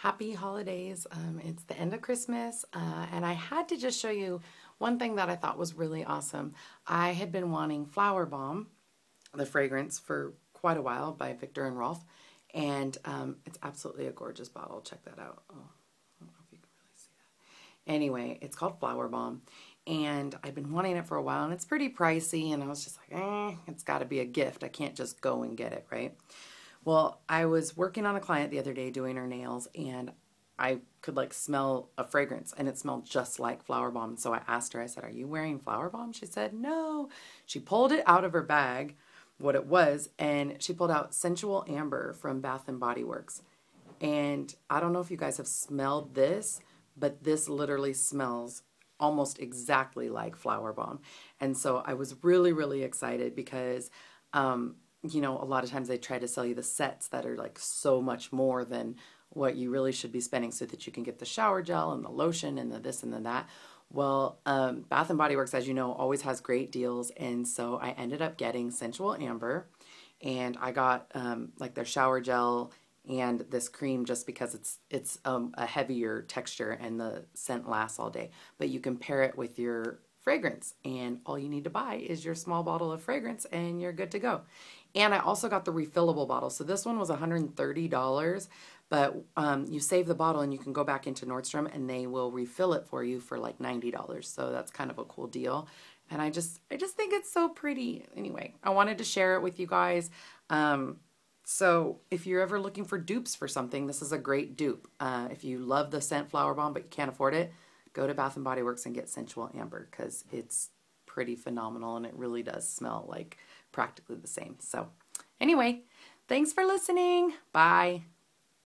Happy holidays. It's the end of Christmas, and I had to just show you one thing that I thought was really awesome. I had been wanting Flower Bomb, the fragrance, for quite a while by Viktor and Rolf, and it's absolutely a gorgeous bottle. Check that out. Oh, I don't know if you can really see that. Anyway, it's called Flower Bomb, and I've been wanting it for a while, and it's pretty pricey, and I was just like, it's got to be a gift. I can't just go and get it, right? Well, I was working on a client the other day doing her nails, and I could like smell a fragrance, and it smelled just like Flower Bomb. So I asked her, I said, "Are you wearing Flower Bomb?" She said, "No." She pulled it out of her bag, what it was, and she pulled out Sensual Amber from Bath and Body Works. And I don't know if you guys have smelled this, but this literally smells almost exactly like Flower Bomb. And so I was really, really excited because a lot of times they try to sell you the sets that are like so much more than what you really should be spending so that you can get the shower gel and the lotion and the this and the that. Well, Bath and Body Works, as you know, always has great deals. And so I ended up getting Sensual Amber, and I got like their shower gel and this cream just because it's a heavier texture and the scent lasts all day. But you can pair it with your fragrance, and all you need to buy is your small bottle of fragrance and you're good to go. And I also got the refillable bottle. So this one was $130, but you save the bottle and you can go back into Nordstrom and they will refill it for you for like $90. So that's kind of a cool deal. And I just think it's so pretty. Anyway, I wanted to share it with you guys. So if you're ever looking for dupes for something, this is a great dupe. If you love the scent Flower Bomb but you can't afford it, go to Bath and Body Works and get Sensual Amber because it's pretty phenomenal and it really does smell like practically the same. So anyway, thanks for listening. Bye.